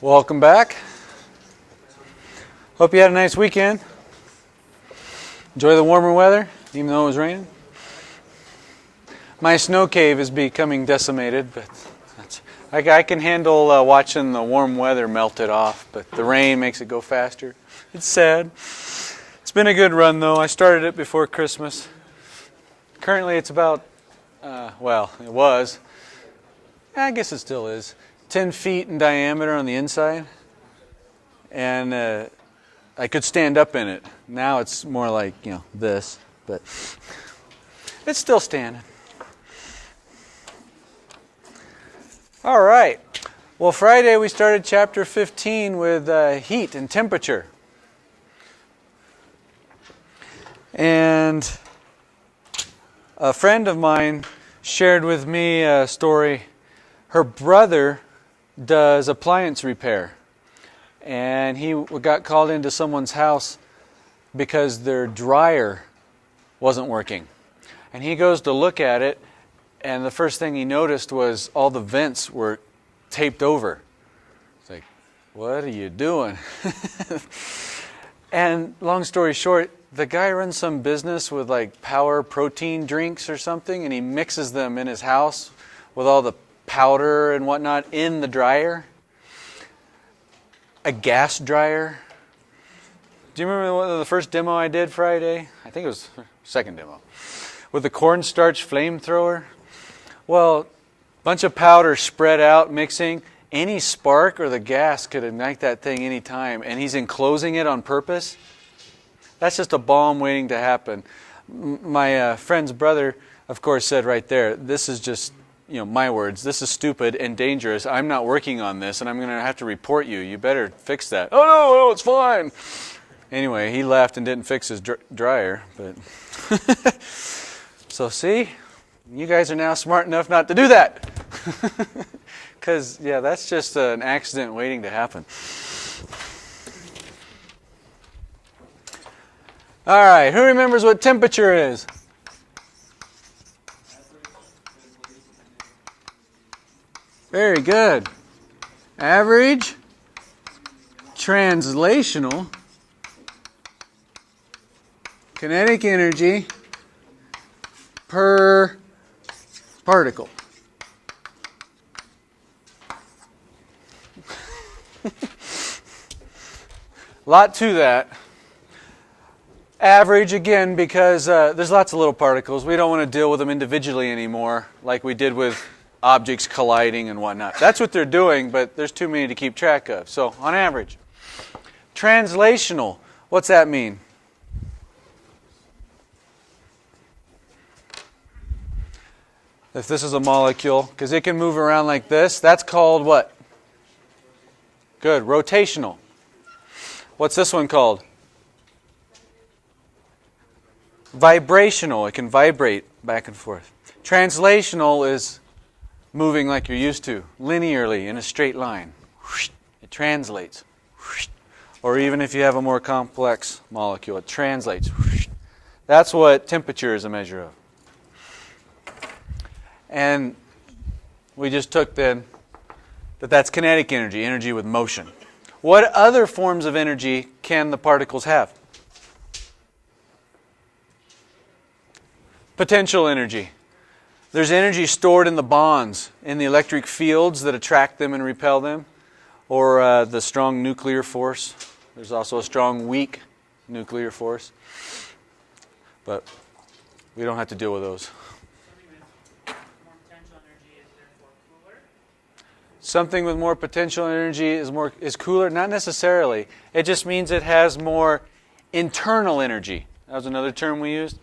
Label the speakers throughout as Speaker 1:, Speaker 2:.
Speaker 1: Welcome back. Hope you had a nice weekend. Enjoy the warmer weather, even though it was raining. My snow cave is becoming decimated, but I can handle watching the warm weather melt it off, but the rain makes it go faster. It's sad. It's been a good run, though. I started it before Christmas. Currently, it's about, it was, I guess it still is, 10 feet in diameter on the inside, and I could stand up in it. Now it's more like, this, but it's still standing. All right. Well, Friday we started chapter 15 with heat and temperature. And a friend of mine shared with me a story. Her brother does appliance repair. And he got called into someone's house because their dryer wasn't working. And he goes to look at it, and the first thing he noticed was all the vents were taped over. It's like, what are you doing? And long story short, the guy runs some business with like power protein drinks or something, and he mixes them in his house with all the powder and whatnot in the dryer. A gas dryer. Do you remember the first demo I did Friday? I think it was the second demo. With the cornstarch flamethrower. Well, a bunch of powder spread out, mixing. Any spark or the gas could ignite that thing any time, and he's enclosing it on purpose. That's just a bomb waiting to happen. My friend's brother, of course, said right there, this is just, my words, this is stupid and dangerous. I'm not working on this, and I'm going to have to report you. You better fix that. Oh, no, it's fine. Anyway, he left and didn't fix his dryer. But so see, you guys are now smart enough not to do that. Because, that's just an accident waiting to happen. All right, who remembers what temperature is? Very good. Average, translational, kinetic energy per particle. A lot to that. Average, again, because there's lots of little particles. We don't want to deal with them individually anymore like we did with objects colliding and whatnot. That's what they're doing, but there's too many to keep track of. So, on average. Translational, what's that mean? If this is a molecule, because it can move around like this, that's called what? Good, rotational. What's this one called? Vibrational. It can vibrate back and forth. Translational is moving like you're used to, linearly in a straight line. It translates. Or even if you have a more complex molecule, it translates. That's what temperature is a measure of. And we just took then that's kinetic energy, energy with motion. What other forms of energy can the particles have? Potential energy. There's energy stored in the bonds, in the electric fields that attract them and repel them, or the strong nuclear force. There's also a strong, weak nuclear force. But we don't have to deal with those. Something with more potential energy is cooler? Not necessarily. It just means it has more internal energy. That was another term we used.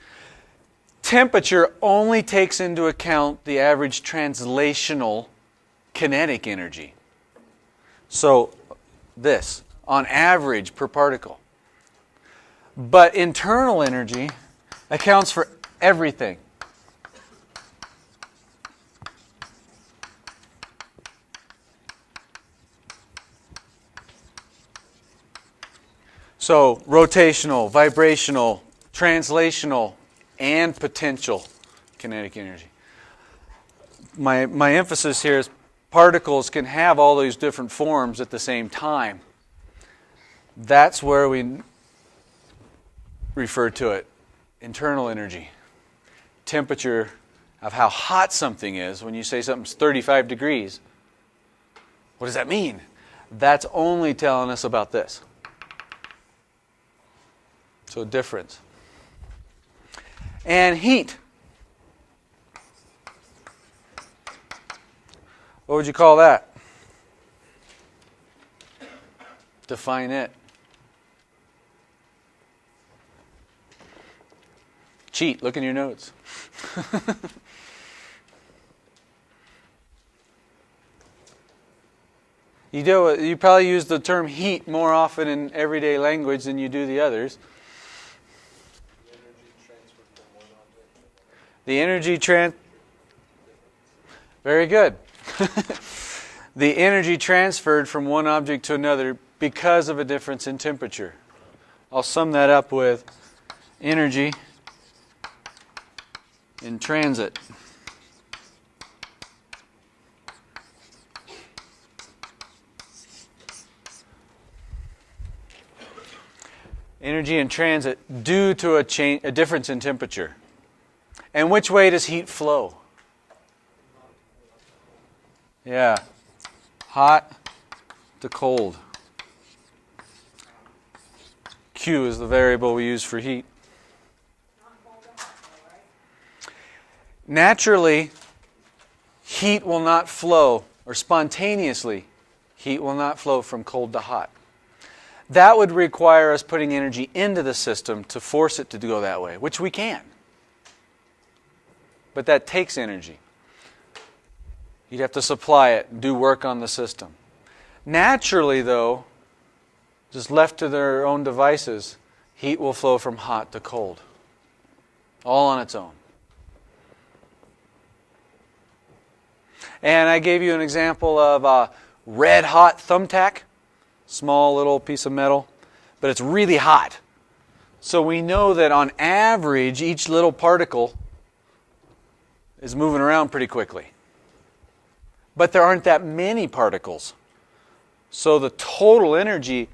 Speaker 1: Temperature only takes into account the average translational kinetic energy. So this, on average per particle. But internal energy accounts for everything. So rotational, vibrational, translational, and potential kinetic energy. My emphasis here is particles can have all these different forms at the same time. That's where we refer to it, internal energy. Temperature of how hot something is. When you say something's 35 degrees, what does that mean? That's only telling us about this. So difference. And heat. What would you call that? Define it. Cheat. Look in your notes. You probably use the term heat more often in everyday language than you do the others. The energy Very good. The energy transferred from one object to another because of a difference in temperature. I'll sum that up with energy in transit. Energy in transit due to a difference in temperature. And which way does heat flow? Yeah. Hot to cold. Q is the variable we use for heat. Naturally, heat will not flow, or spontaneously, heat will not flow from cold to hot. That would require us putting energy into the system to force it to go that way, which we can. But that takes energy. You'd have to supply it, do work on the system. Naturally, though, just left to their own devices, heat will flow from hot to cold. All on its own. And I gave you an example of a red hot thumbtack. Small little piece of metal, but it's really hot. So we know that on average, each little particle is moving around pretty quickly. But there aren't that many particles. So the total energy,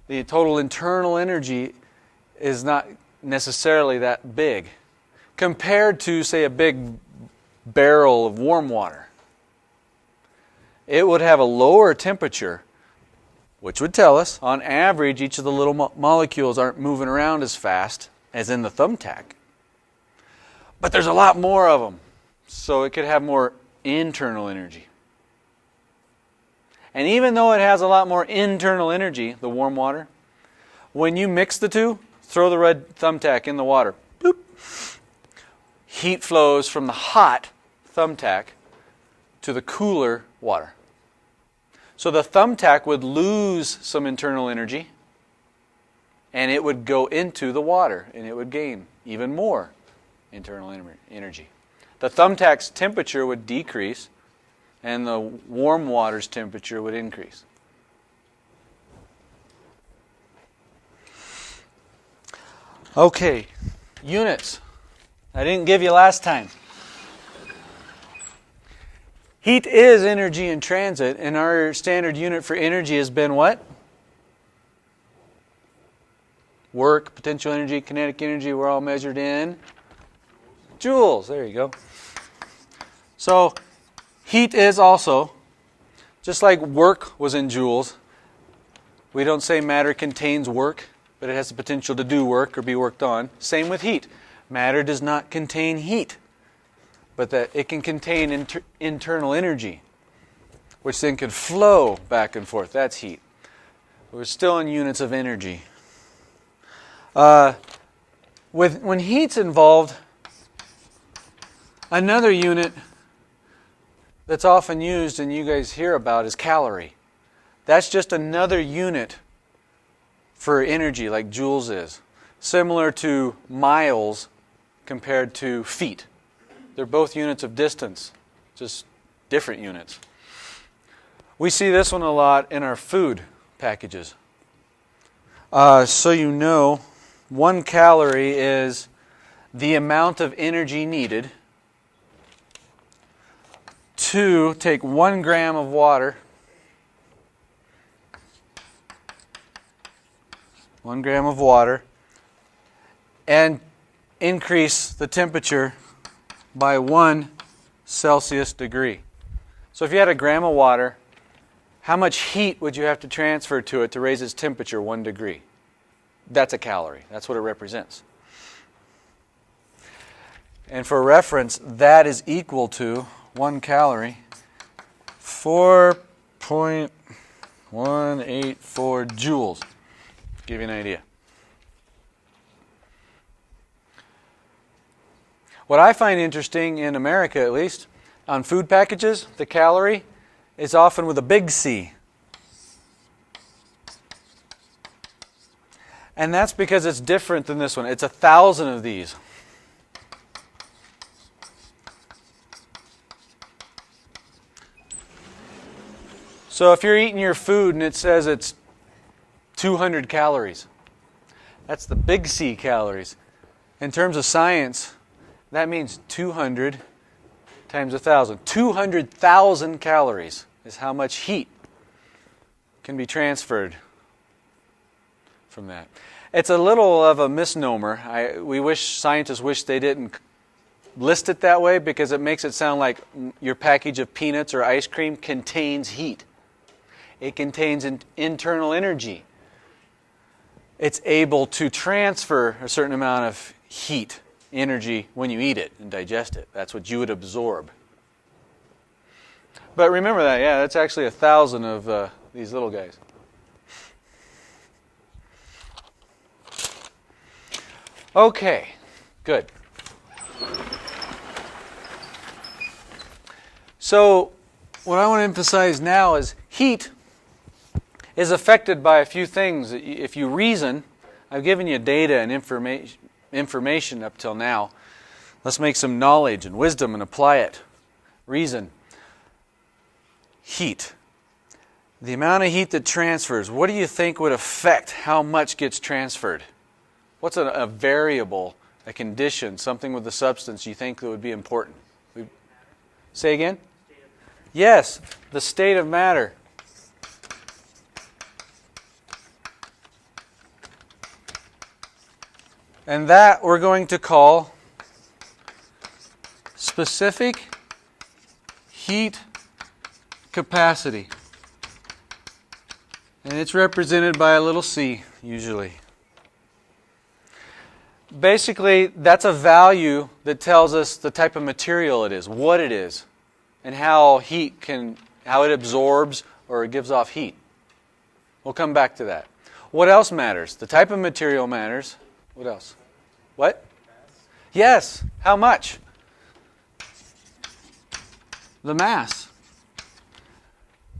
Speaker 1: the total internal energy is not necessarily that big compared to, say, a big barrel of warm water. It would have a lower temperature, which would tell us, on average, each of the little molecules aren't moving around as fast as in the thumbtack. But there's a lot more of them, so it could have more internal energy. And even though it has a lot more internal energy, the warm water, when you mix the two, throw the red thumbtack in the water, boop, heat flows from the hot thumbtack to the cooler water. So the thumbtack would lose some internal energy, and it would go into the water, and it would gain even more internal energy. The thumbtack's temperature would decrease, and the warm water's temperature would increase. Okay, units. I didn't give you last time. Heat is energy in transit, and our standard unit for energy has been what? Work, potential energy, kinetic energy, we're all measured in joules. There you go. So, heat is also, just like work was in joules, we don't say matter contains work, but it has the potential to do work or be worked on. Same with heat. Matter does not contain heat, but that it can contain internal energy, which then can flow back and forth. That's heat. We're still in units of energy. When heat's involved, another unit that's often used and you guys hear about is calorie. That's just another unit for energy, like joules is. Similar to miles compared to feet. They're both units of distance, just different units. We see this one a lot in our food packages. So you know, 1 calorie is the amount of energy needed to to take 1 gram of water, 1 gram of water, and increase the temperature by 1 Celsius degree. So if you had a gram of water, how much heat would you have to transfer to it to raise its temperature 1 degree? That's a calorie. That's what it represents. And for reference, that is equal to 1 calorie, 4.184 joules. Give you an idea. What I find interesting, in America at least, on food packages, the calorie is often with a big C. And that's because it's different than this one. It's 1,000 of these. So if you're eating your food and it says it's 200 calories, that's the big C calories. In terms of science, that means 200 times 1,000. 200,000 calories is how much heat can be transferred from that. It's a little of a misnomer. Scientists wish they didn't list it that way, because it makes it sound like your package of peanuts or ice cream contains heat. It contains internal energy. It's able to transfer a certain amount of heat, energy, when you eat it and digest it. That's what you would absorb. But remember that, yeah, that's actually 1,000 of these little guys. Okay, good. So what I want to emphasize now is heat is affected by a few things. If you reason, I've given you data and information up till now. Let's make some knowledge and wisdom and apply it. Reason. Heat. The amount of heat that transfers, what do you think would affect how much gets transferred? What's a variable, a condition, something with the substance you think that would be important? Say again? Yes, the state of matter. And that we're going to call specific heat capacity. And it's represented by a little c, usually. Basically, that's a value that tells us the type of material it is, what it is, and how it absorbs or it gives off heat. We'll come back to that. What else matters? The type of material matters. What else? What? Yes. How much? The mass.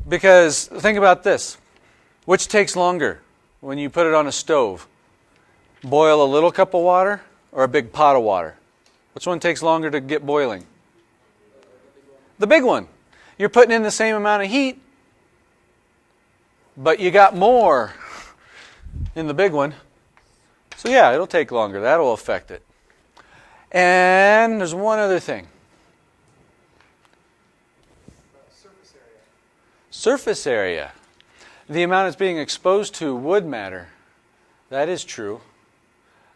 Speaker 1: Because think about this. Which takes longer when you put it on a stove? Boil a little cup of water or a big pot of water? Which one takes longer to get boiling? The big one. You're putting in the same amount of heat, but you got more in the big one. So yeah, it'll take longer. That'll affect it. And there's one other thing. Surface area. Surface area. The amount it's being exposed to would matter. That is true.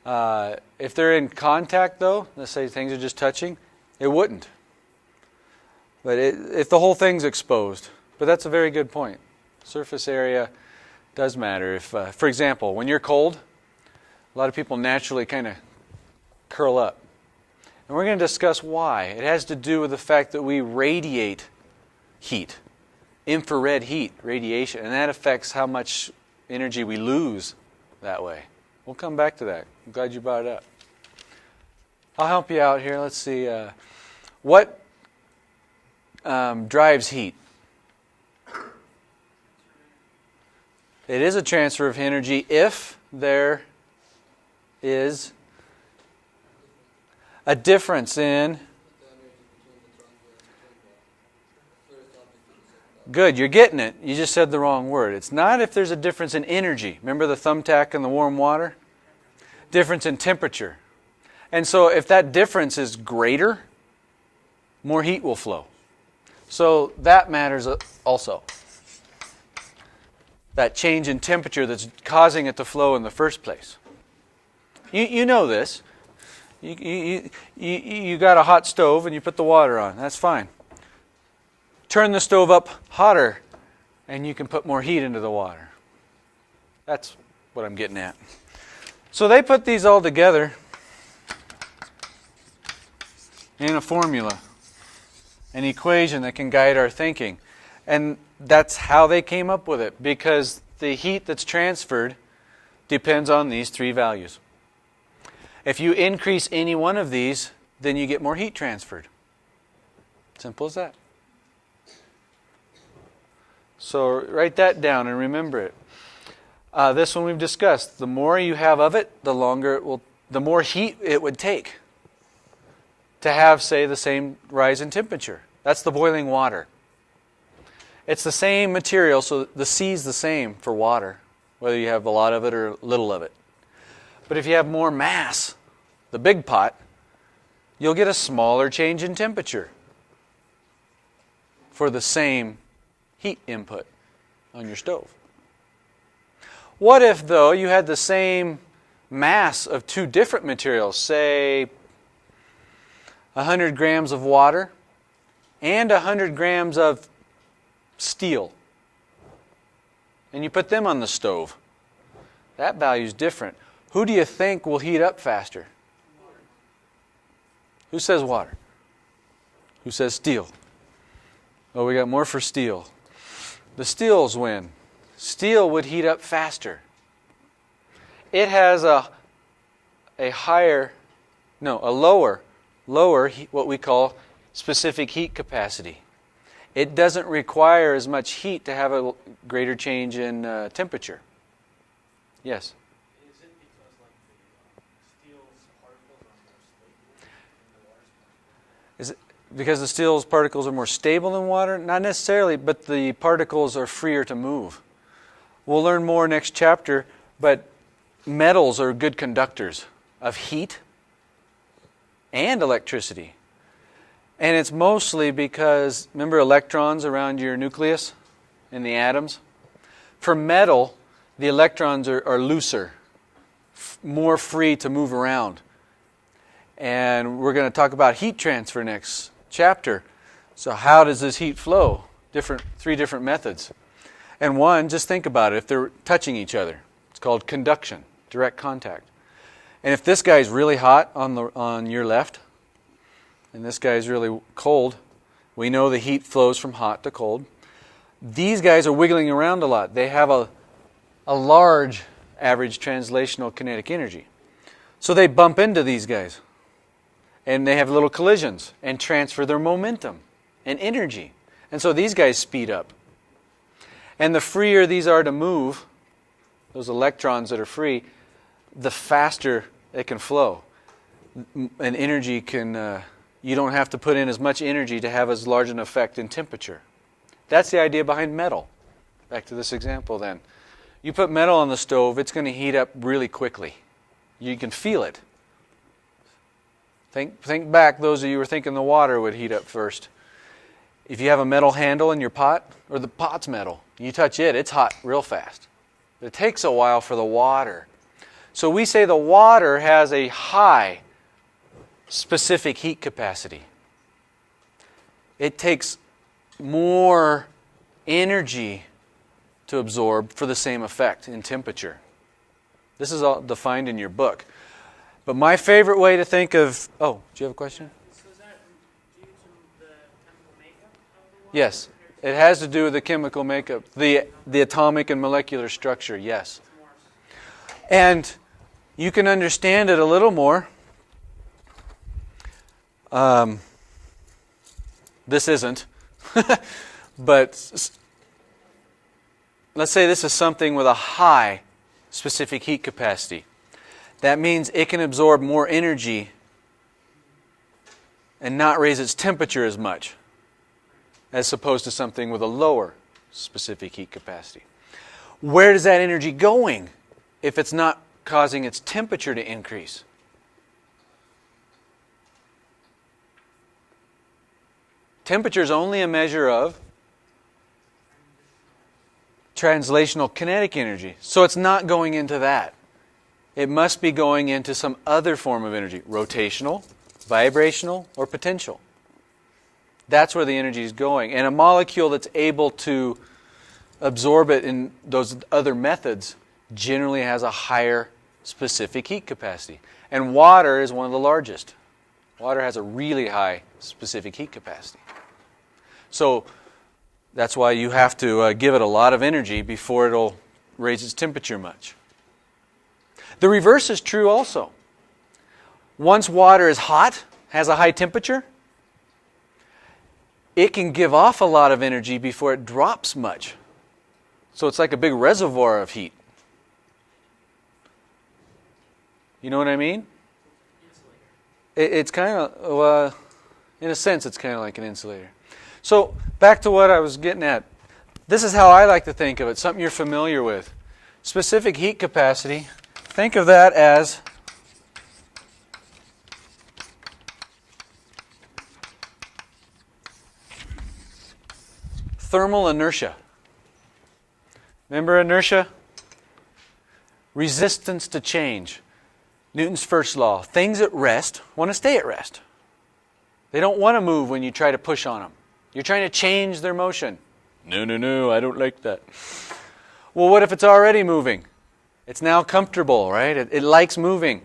Speaker 1: If they're in contact, though, let's say things are just touching, it wouldn't. But if the whole thing's exposed. But that's a very good point. Surface area does matter. If, for example, when you're cold, a lot of people naturally kind of curl up. And we're going to discuss why. It has to do with the fact that we radiate heat, infrared heat, radiation, and that affects how much energy we lose that way. We'll come back to that. I'm glad you brought it up. I'll help you out here. Let's see. What drives heat? It is a transfer of energy if there is a difference in... Good, you're getting it. You just said the wrong word. It's not if there's a difference in energy. Remember the thumbtack and the warm water? Difference in temperature. And so if that difference is greater, more heat will flow. So that matters also. That change in temperature that's causing it to flow in the first place. You know this. You got a hot stove and you put the water on. That's fine. Turn the stove up hotter and you can put more heat into the water. That's what I'm getting at. So they put these all together in a formula, an equation that can guide our thinking. And that's how they came up with it, because the heat that's transferred depends on these three values. If you increase any one of these, then you get more heat transferred. Simple as that. So write that down and remember it. This one we've discussed. The more you have of it, the more heat it would take to have, say, the same rise in temperature. That's the boiling water. It's the same material, so the C is the same for water, whether you have a lot of it or little of it. But if you have more mass, the big pot, you'll get a smaller change in temperature for the same heat input on your stove. What if, though, you had the same mass of two different materials, say 100 grams of water and 100 grams of steel, and you put them on the stove? That value is different. Who do you think will heat up faster?
Speaker 2: Water.
Speaker 1: Who says water? Who says steel? Oh, we got more for steel. The steels win. Steel would heat up faster. It has a lower, what we call specific heat capacity. It doesn't require as much heat to have a greater change in temperature. Yes?
Speaker 2: Is it because the steel's particles are more stable than the water's?
Speaker 1: Is it because the steel's particles are more stable than water? Not necessarily, but the particles are freer to move. We'll learn more next chapter, but metals are good conductors of heat and electricity. And it's mostly because, remember electrons around your nucleus in the atoms? For metal, the electrons are looser, more free to move around. And we're going to talk about heat transfer next chapter. So how does this heat flow? Three different methods. And one, just think about it, if they're touching each other. It's called conduction, direct contact. And if this guy's really hot on your left, and this guy's really cold, we know the heat flows from hot to cold. These guys are wiggling around a lot. They have a large average translational kinetic energy. So they bump into these guys. And they have little collisions and transfer their momentum and energy. And so these guys speed up. And the freer these are to move, those electrons that are free, the faster it can flow. And energy can... you don't have to put in as much energy to have as large an effect in temperature. That's the idea behind metal. Back to this example then. You put metal on the stove, it's going to heat up really quickly. You can feel it. Think back, those of you who were thinking the water would heat up first. If you have a metal handle in your pot, or the pot's metal, you touch it, it's hot real fast. But it takes a while for the water. So we say the water has a high specific heat capacity. It takes more energy to absorb for the same effect in temperature. This is all defined in your book. But my favorite way to think of... Oh, do you have a question?
Speaker 2: So is that due to the chemical makeup of the water?
Speaker 1: Yes. It has to do with the chemical makeup, the atomic and molecular structure, yes. And you can understand it a little more. This isn't. But let's say this is something with a high specific heat capacity. That means it can absorb more energy and not raise its temperature as much, as opposed to something with a lower specific heat capacity. Where is that energy going if it's not causing its temperature to increase? Temperature is only a measure of translational kinetic energy. So it's not going into that. It must be going into some other form of energy, rotational, vibrational, or potential. That's where the energy is going. And a molecule that's able to absorb it in those other methods generally has a higher specific heat capacity. And water is one of the largest. Water has a really high specific heat capacity. So that's why you have to give it a lot of energy before it'll raise its temperature much. The reverse is true also. Once water is hot, has a high temperature, it can give off a lot of energy before it drops much. So it's like a big reservoir of heat. You know what I mean? It's kind of, in a sense, it's kind of like an insulator. So back to what I was getting at. This is how I like to think of it, something you're familiar with. Specific heat capacity, think of that as thermal inertia. Remember inertia? Resistance to change. Newton's first law. Things at rest want to stay at rest. They don't want to move when you try to push on them. You're trying to change their motion. No, I don't like that. Well, what if it's already moving? It's now comfortable, right? It likes moving.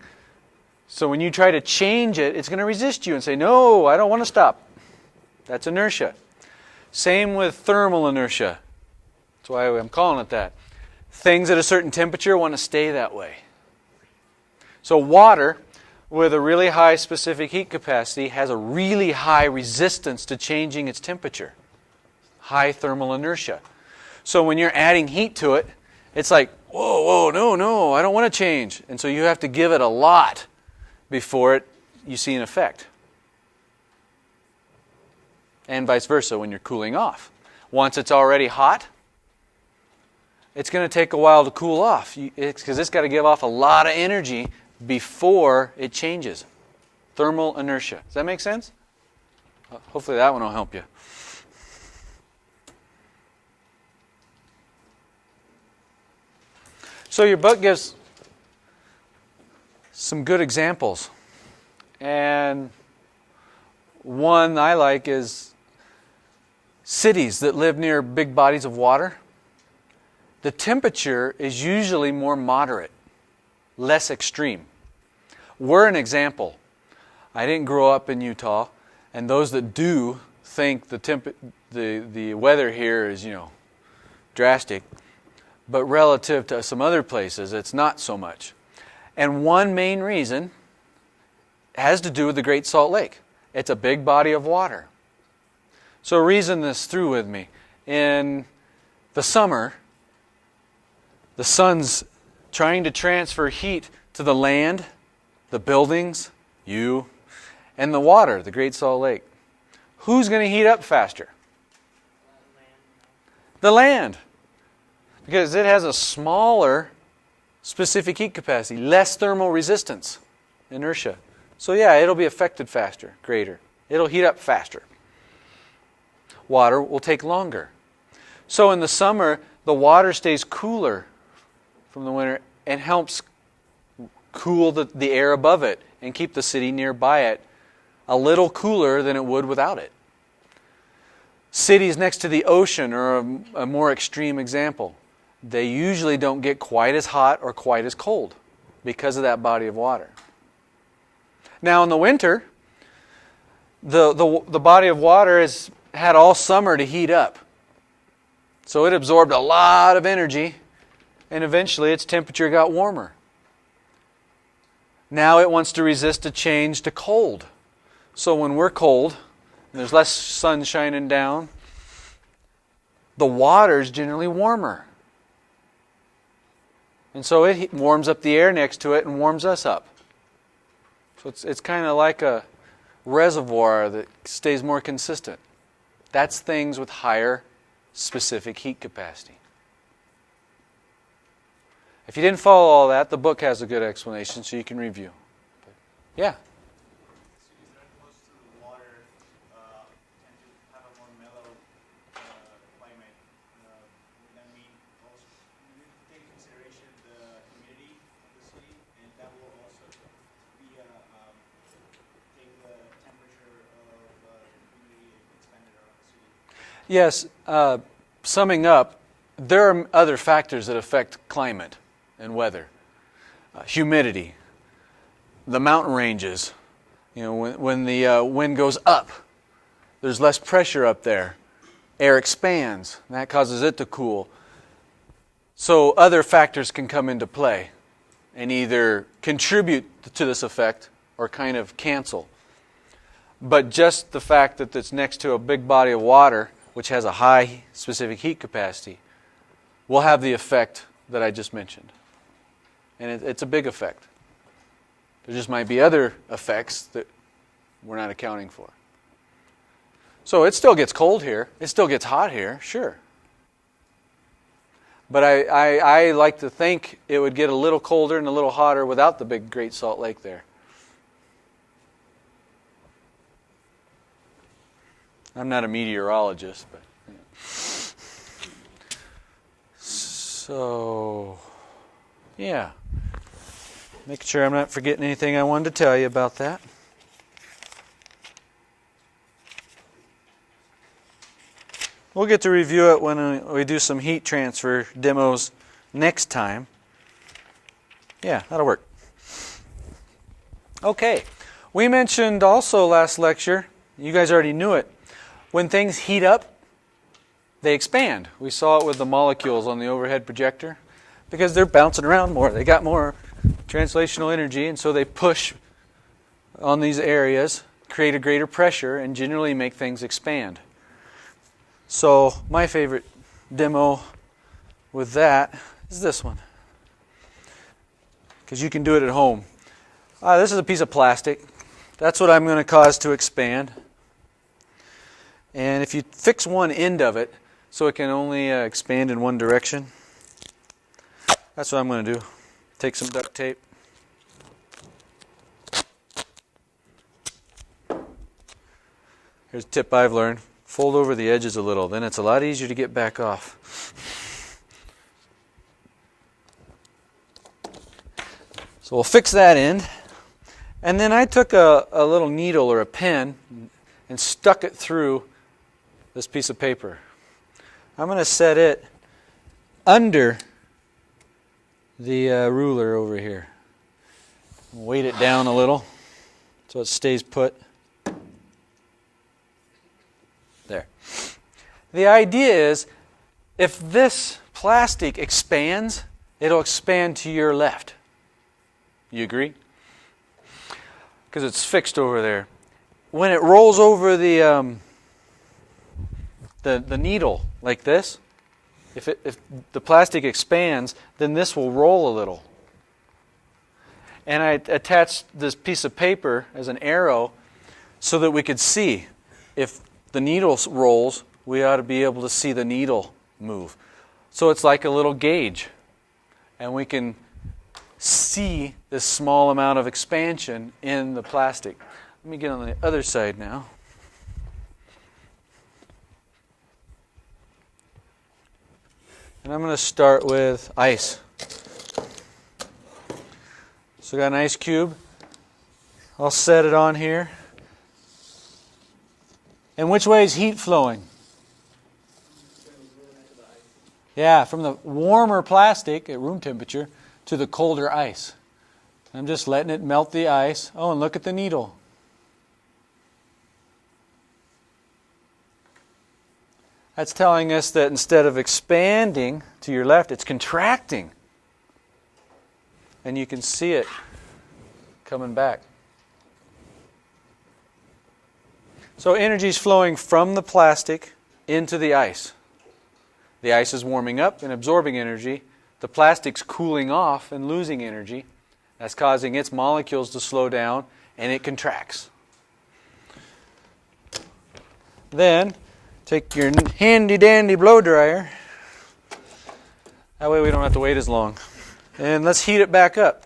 Speaker 1: So when you try to change it, it's going to resist you and say, no, I don't want to stop. That's inertia. Same with thermal inertia. That's why I'm calling it that. Things at a certain temperature want to stay that way. So water with a really high specific heat capacity has a really high resistance to changing its temperature. High thermal inertia. So when you're adding heat to it, it's like, whoa, no, I don't want to change. And so you have to give it a lot before you see an effect. And vice versa when you're cooling off. Once it's already hot, it's going to take a while to cool off because it's got to give off a lot of energy before it changes. Thermal inertia. Does that make sense? Hopefully that one will help you. So your book gives some good examples. And one I like is cities that live near big bodies of water. The temperature is usually more moderate, less extreme. We're an example. I didn't grow up in Utah, and those that do think the weather here is, drastic. But relative to some other places, it's not so much. And one main reason has to do with the Great Salt Lake. It's a big body of water. So reason this through with me. In the summer, the sun's trying to transfer heat to the land, the buildings, you, and the water, the Great Salt Lake. Who's going to heat up faster? The land. Because it has a smaller specific heat capacity, less thermal resistance, inertia. So yeah, it'll be affected faster, greater. It'll heat up faster. Water will take longer. So in the summer, the water stays cooler from the winter and helps cool the air above it and keep the city nearby it a little cooler than it would without it. Cities next to the ocean are a more extreme example. They usually don't get quite as hot or quite as cold because of that body of water. Now in the winter, the body of water has had all summer to heat up. So it absorbed a lot of energy, and eventually its temperature got warmer. Now it wants to resist a change to cold. So when we're cold, and there's less sun shining down, the water's generally warmer. And so it warms up the air next to it and warms us up. So it's kind of like a reservoir that stays more consistent. That's things with higher specific heat capacity. If you didn't follow all that, the book has a good explanation so you can review. Yeah?
Speaker 2: Cities that are close to the water tend to have
Speaker 1: Yes, summing up, there are other factors that affect climate and weather. Humidity, the mountain ranges. You know, when the wind goes up, there's less pressure up there. Air expands, and that causes it to cool. So other factors can come into play and either contribute to this effect or kind of cancel. But just the fact that it's next to a big body of water, which has a high specific heat capacity, will have the effect that I just mentioned. And it's a big effect. There just might be other effects that we're not accounting for. So it still gets cold here. It still gets hot here, sure. But I like to think it would get a little colder and a little hotter without the big Great Salt Lake there. I'm not a meteorologist, but so yeah. Make sure I'm not forgetting anything I wanted to tell you about that. We'll get to review it when we do some heat transfer demos next time. Yeah, that'll work. Okay. We mentioned also last lecture, you guys already knew it, when things heat up, they expand. We saw it with the molecules on the overhead projector because they're bouncing around more. They got more translational energy, and so they push on these areas, create a greater pressure, and generally make things expand. So my favorite demo with that is this one, because you can do it at home. This is a piece of plastic. That's what I'm going to cause to expand. And if you fix one end of it so it can only expand in one direction, that's what I'm going to do. Take some duct tape. Here's a tip I've learned. Fold over the edges a little, then it's a lot easier to get back off. So we'll fix that end. And then I took a little needle or a pen and stuck it through this piece of paper. I'm going to set it under the ruler over here. Weight it down a little so it stays put. There. The idea is, if this plastic expands, it'll expand to your left. You agree? Because it's fixed over there. When it rolls over the needle like this, if the plastic expands, then this will roll a little. And I attached this piece of paper as an arrow so that we could see if the needle rolls, we ought to be able to see the needle move. So it's like a little gauge. And we can see this small amount of expansion in the plastic. Let me get on the other side now. And I'm going to start with ice. So I got an ice cube. I'll set it on here. And which way is heat flowing? Yeah, from the warmer plastic at room temperature to the colder ice. I'm just letting it melt the ice. Oh, and look at the needle. That's telling us that instead of expanding to your left, it's contracting. And you can see it coming back. So energy is flowing from the plastic into the ice. The ice is warming up and absorbing energy. The plastic's cooling off and losing energy. That's causing its molecules to slow down, and it contracts. Then, take your handy-dandy blow dryer. That way we don't have to wait as long. And let's heat it back up.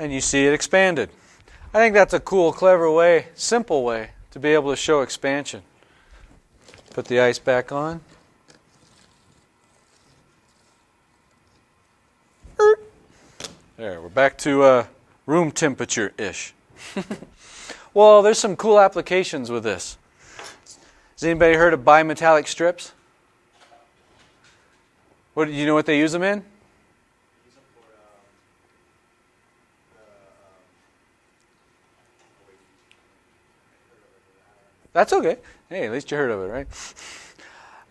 Speaker 1: and you see it expanded. I think that's a cool, clever way, simple way to be able to show expansion. Put the ice back on. There, we're back to room temperature-ish. Well, there's some cool applications with this. Has anybody heard of bimetallic strips? What do you know what they use them in?
Speaker 2: Use them for
Speaker 1: That's okay. Hey, at least you heard of it, right?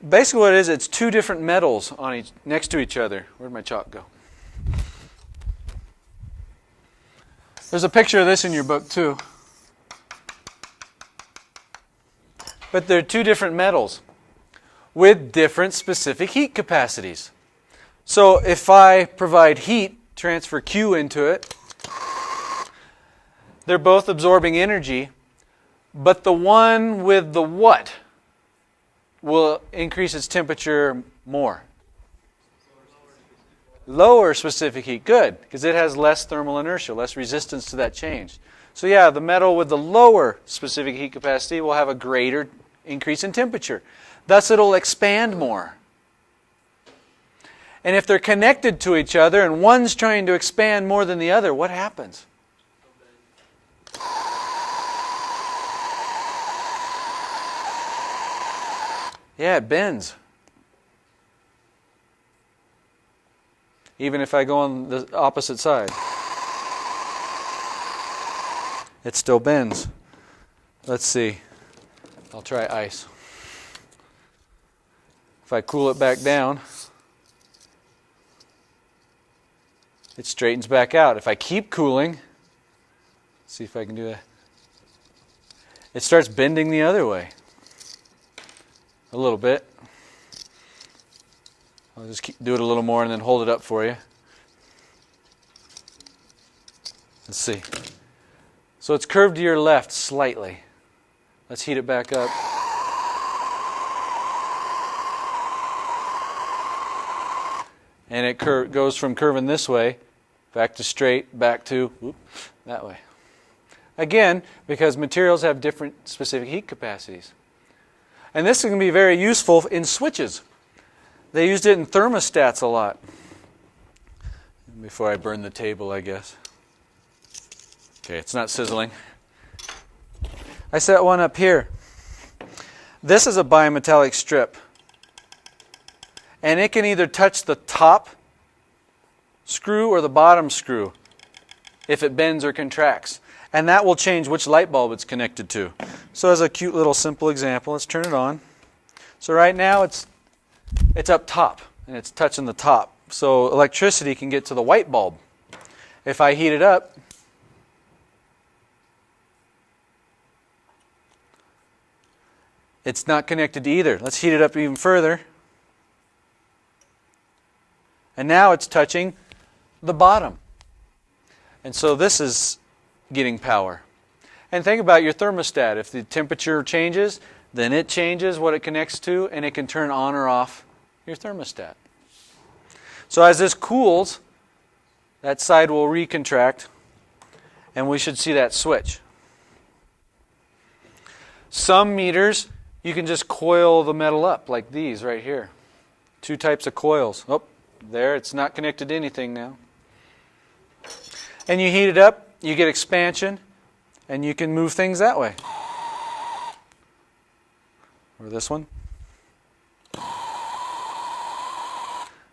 Speaker 1: Basically what it is, it's two different metals on next to each other. Where'd my chalk go? There's a picture of this in your book too. But they're two different metals with different specific heat capacities. So if I provide heat, transfer Q into it, they're both absorbing energy, but the one with the what will increase its temperature more? Lower specific heat. Good, because it has less thermal inertia, less resistance to that change. So yeah, the metal with the lower specific heat capacity will have a greater increase in temperature. Thus it'll expand more. And if they're connected to each other and one's trying to expand more than the other, what happens? Yeah, it bends. Even if I go on the opposite side, it still bends. Let's see. I'll try ice. If I cool it back down, it straightens back out. If I keep cooling, let's see if I can do that. It starts bending the other way. A little bit. I'll just do it a little more and then hold it up for you. Let's see. So it's curved to your left slightly. Let's heat it back up. And it goes from curving this way, back to straight, back to that way. Again, because materials have different specific heat capacities. And this can be very useful in switches. They used it in thermostats a lot. Before I burn the table, I guess. Okay, it's not sizzling. I set one up here. This is a bimetallic strip. And it can either touch the top screw or the bottom screw if it bends or contracts. And that will change which light bulb it's connected to. So as a cute little simple example, let's turn it on. So right now it's up top and it's touching the top. So electricity can get to the white bulb. If I heat it up, it's not connected to either. Let's heat it up even further. And now it's touching the bottom. And so this is getting power. And think about your thermostat. If the temperature changes, then it changes what it connects to, and it can turn on or off your thermostat. So as this cools, that side will recontract, and we should see that switch. Some meters, you can just coil the metal up like these right here. Two types of coils. Oh, there, it's not connected to anything now. And you heat it up, you get expansion, and you can move things that way. Or this one.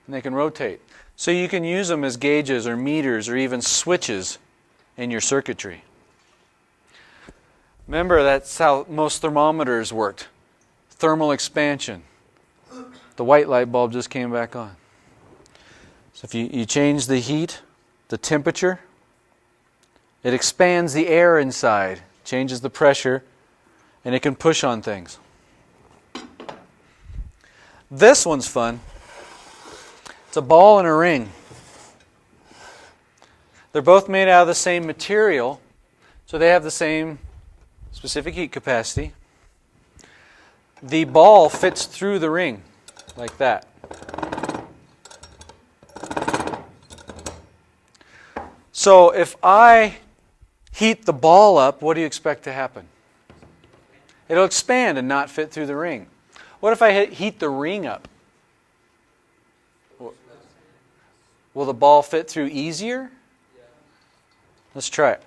Speaker 1: And they can rotate. So you can use them as gauges or meters or even switches in your circuitry. Remember, that's how most thermometers worked. Thermal expansion. The white light bulb just came back on. So if you change the heat, the temperature, it expands the air inside, changes the pressure, and it can push on things. This one's fun. It's a ball and a ring. They're both made out of the same material, so they have the same specific heat capacity. The ball fits through the ring, like So if I heat the ball up, what do you expect to happen? It'll expand and not fit through the ring. What if I heat the ring up? Will the ball fit through easier? Let's try it.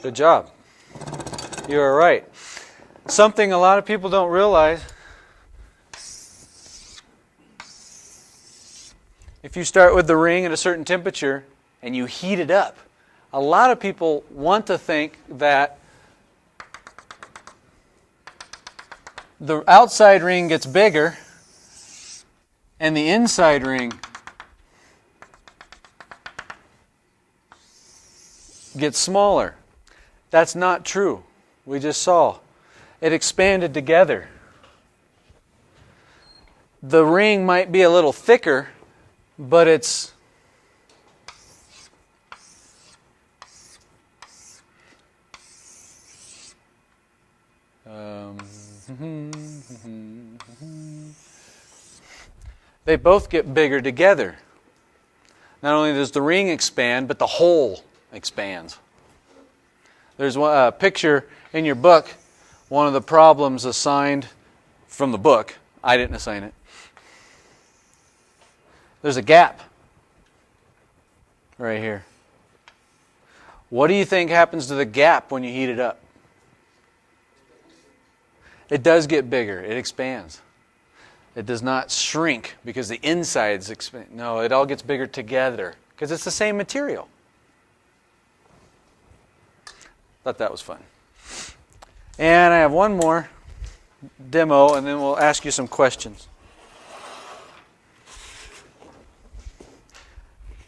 Speaker 1: Good job. You are right. Something a lot of people don't realize, if you start with the ring at a certain temperature and you heat it up, a lot of people want to think that the outside ring gets bigger and the inside ring gets smaller. That's not true. We just saw. It expanded together. The ring might be a little thicker, but it's they both get bigger together. Not only does the ring expand, but the hole expands. There's a picture in your book, one of the problems assigned from the book. I didn't assign it. There's a gap right here. What do you think happens to the gap when you heat it up? It does get bigger. It expands. It does not shrink because the insides expand. No, it all gets bigger together because it's the same material. Thought that was fun. And I have one more demo, and then we'll ask you some questions.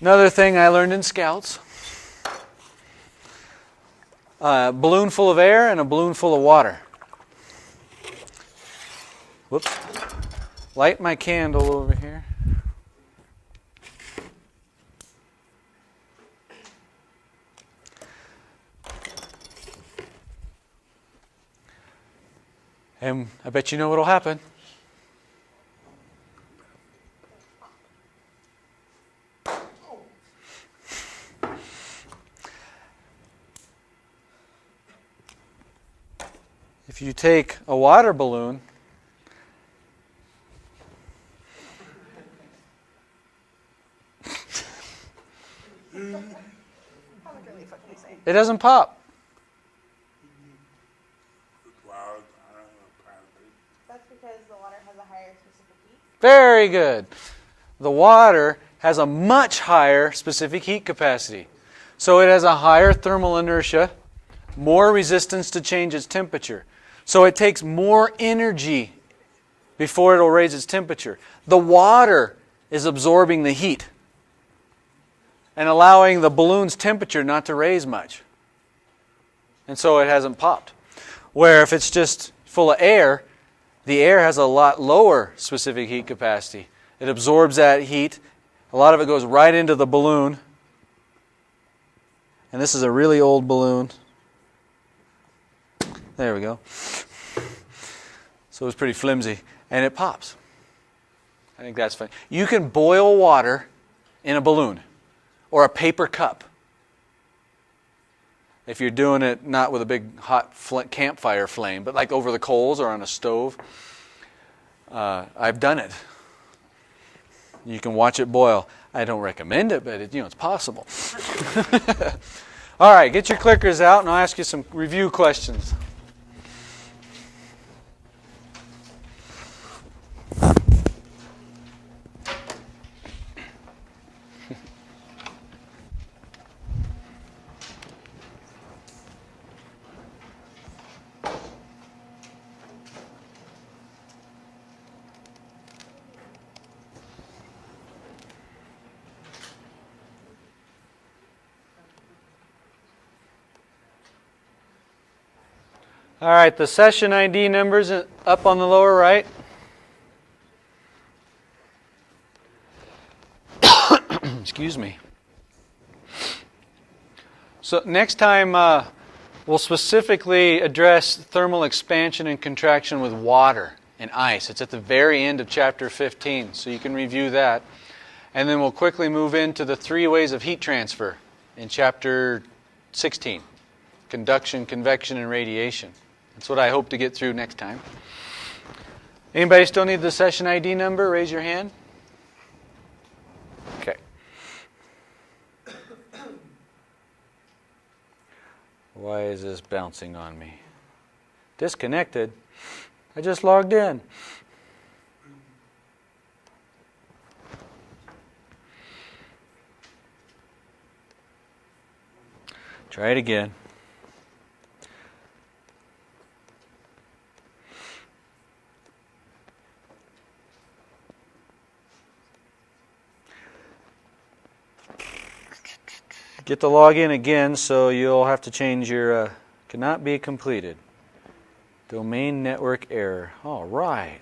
Speaker 1: Another thing I learned in Scouts. A balloon full of air and a balloon full of water. Whoops. Light my candle over here. And I bet you know what will happen. If you take a water balloon it doesn't pop.
Speaker 3: That's because the water has a higher specific heat.
Speaker 1: Very good. The water has a much higher specific heat capacity. So it has a higher thermal inertia, more resistance to change its temperature. So it takes more energy before it'll raise its temperature. The water is absorbing the heat and allowing the balloon's temperature not to raise much. And so it hasn't popped. Where if it's just full of air, the air has a lot lower specific heat capacity. It absorbs that heat. A lot of it goes right into the balloon. And this is a really old balloon. There we go. So it's pretty flimsy. And it pops. I think that's fun. You can boil water in a balloon or a paper cup. If you're doing it not with a big hot campfire flame, but like over the coals or on a stove. I've done it. You can watch it boil. I don't recommend it, but it's possible. All right, get your clickers out and I'll ask you some review questions. All right, the session ID number's up on the lower right. Excuse me. So next time we'll specifically address thermal expansion and contraction with water and ice. It's at the very end of chapter 15, so you can review that. And then we'll quickly move into the 3 ways of heat transfer in chapter 16. Conduction, convection, and radiation. That's what I hope to get through next time. Anybody still need the session ID number? Raise your hand. Okay. Why is this bouncing on me? Disconnected? I just logged in. Try it again. Get the login again, so you'll have to change your cannot be completed. Domain network error. All right.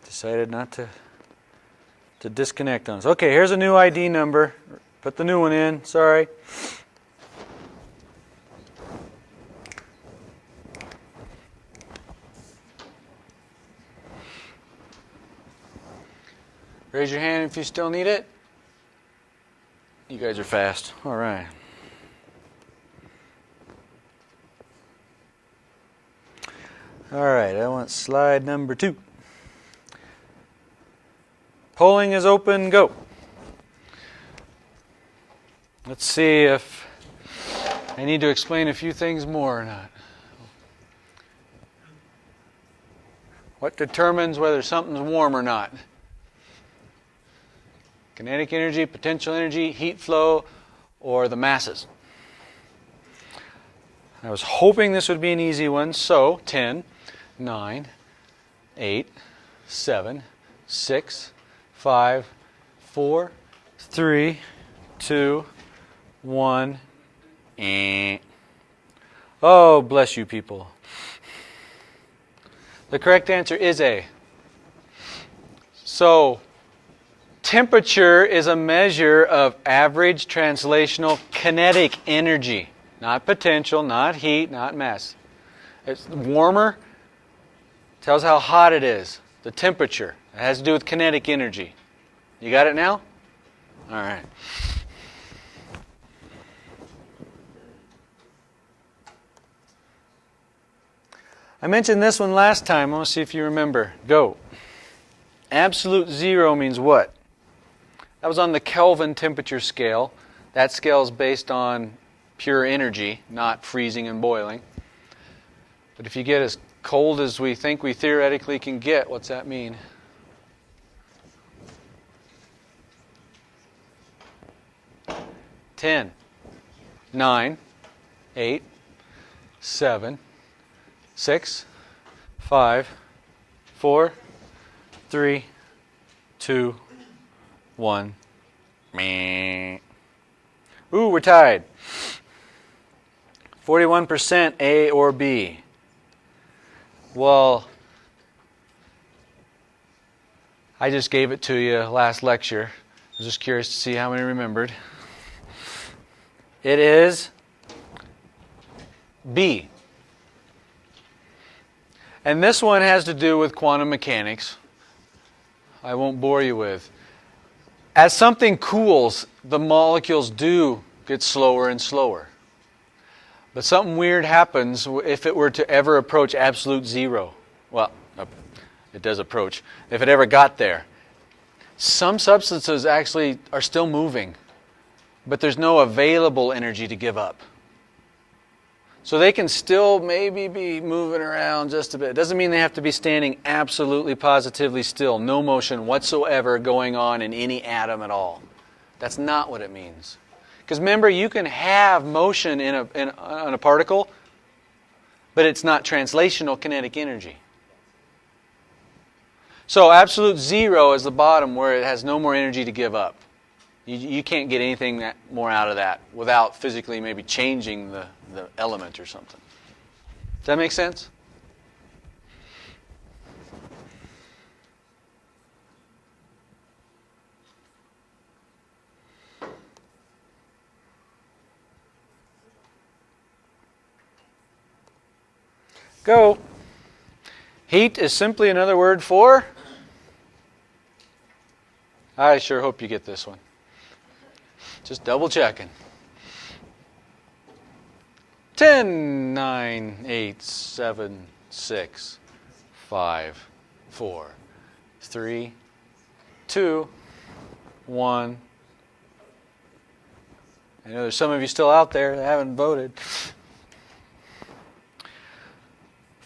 Speaker 1: Decided not to disconnect on us. Okay, here's a new ID number. Put the new one in. Sorry. Raise your hand if you still need it. You guys are fast. All right. All right, I want slide number 2. Polling is open. Go. Let's see if I need to explain a few things more or not. What determines whether something's warm or not? Kinetic energy, potential energy, heat flow, or the masses. I was hoping this would be an easy one, so 10, 9, 8, 7, 6, 5, 4, 3, 2, 1. Oh, bless you people. The correct answer is A. So, temperature is a measure of average translational kinetic energy. Not potential, not heat, not mass. It's warmer, tells how hot it is. The temperature. It has to do with kinetic energy. You got it now? All right. I mentioned this one last time. I want to see if you remember. Go. Absolute zero means what? That was on the Kelvin temperature scale. That scale is based on pure energy, not freezing and boiling. But if you get as cold as we think we theoretically can get, what's that mean? Ten, 9, 8, 7, 6, 5, 4, 3, 2, 1. Meh. Ooh, we're tied. 41% A or B. Well, I just gave it to you last lecture. I was just curious to see how many remembered. It is B. And this one has to do with quantum mechanics. I won't bore you with. As something cools, the molecules do get slower and slower. But something weird happens if it were to ever approach absolute zero. Well, it does approach. If it ever got there. Some substances actually are still moving, but there's no available energy to give up. So they can still maybe be moving around just a bit. It doesn't mean they have to be standing absolutely positively still. No motion whatsoever going on in any atom at all. That's not what it means. Because remember, you can have motion in a particle, but it's not translational kinetic energy. So absolute zero is the bottom where it has no more energy to give up. You can't get anything more out of that without physically maybe changing the element or something. Does that make sense? Go. Heat is simply another word for? I sure hope you get this one. Just double checking. 10, 9, 8, 7, 6, 5, 4, 3, 2, 1. I know there's some of you still out there that haven't voted.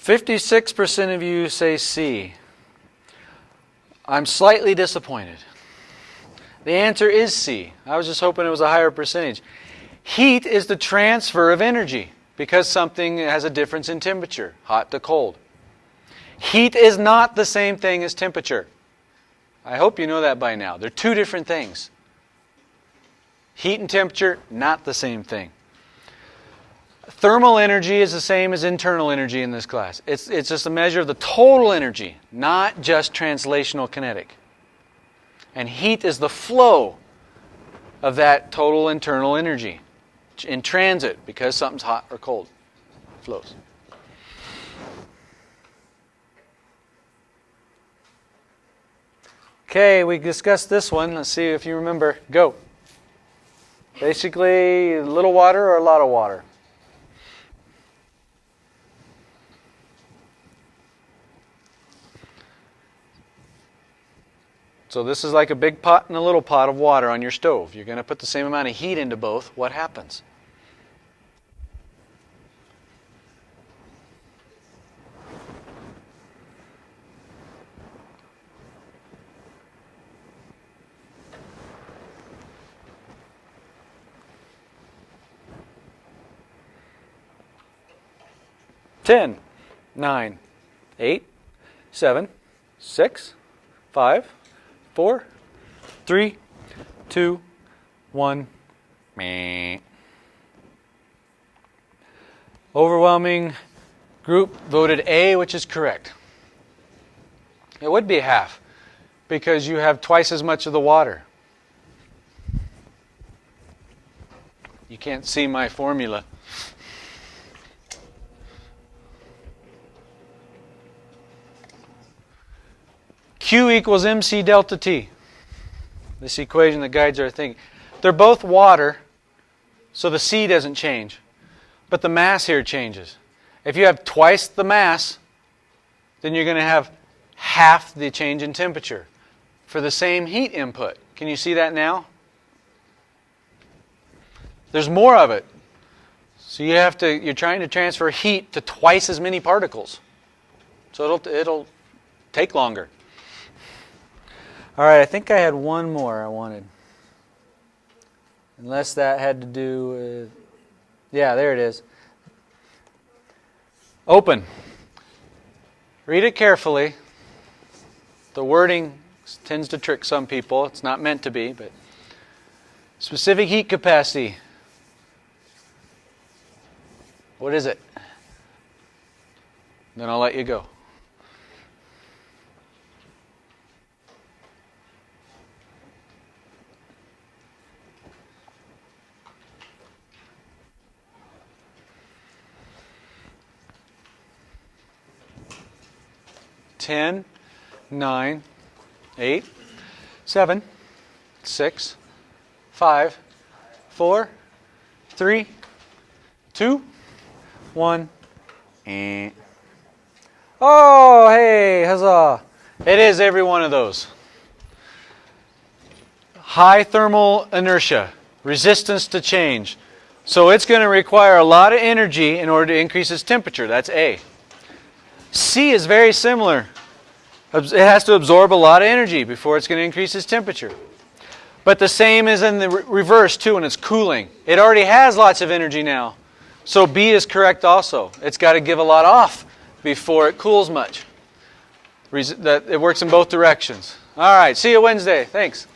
Speaker 1: 56% of you say C. I'm slightly disappointed. The answer is C. I was just hoping it was a higher percentage. Heat is the transfer of energy because something has a difference in temperature, hot to cold. Heat is not the same thing as temperature. I hope you know that by now. They're two different things. Heat and temperature, not the same thing. Thermal energy is the same as internal energy in this class. It's just a measure of the total energy, not just translational kinetic. And heat is the flow of that total internal energy in transit because something's hot or cold. It flows. Okay, we discussed this one. Let's see if you remember. Go. Basically, a little water or a lot of water? So this is like a big pot and a little pot of water on your stove. You're going to put the same amount of heat into both. What happens? Ten, 9, 8, 7, 6, 5, 4, 3, 2, 1. Meh. Overwhelming group voted A, which is correct. It would be half because you have twice as much of the water. You can't see my formula. Q equals mc delta T. This equation that guides our thinking. They're both water, so the C doesn't change. But the mass here changes. If you have twice the mass, then you're going to have half the change in temperature for the same heat input. Can you see that now? There's more of it. So you're trying to transfer heat to twice as many particles. So it'll take longer. All right, I think I had one more I wanted. Unless that had to do with... Yeah, there it is. Open. Read it carefully. The wording tends to trick some people. It's not meant to be, but... Specific heat capacity. What is it? Then I'll let you go. Ten, 9, 8, 7, 6, 5, 4, 3, 2, 1. Oh, hey, huzzah. It is every one of those. High thermal inertia, resistance to change. So it's going to require a lot of energy in order to increase its temperature. That's A. C is very similar. It has to absorb a lot of energy before it's going to increase its temperature. But the same is in the reverse too when it's cooling. It already has lots of energy now. So B is correct also. It's got to give a lot off before it cools much. It works in both directions. All right, see you Wednesday. Thanks.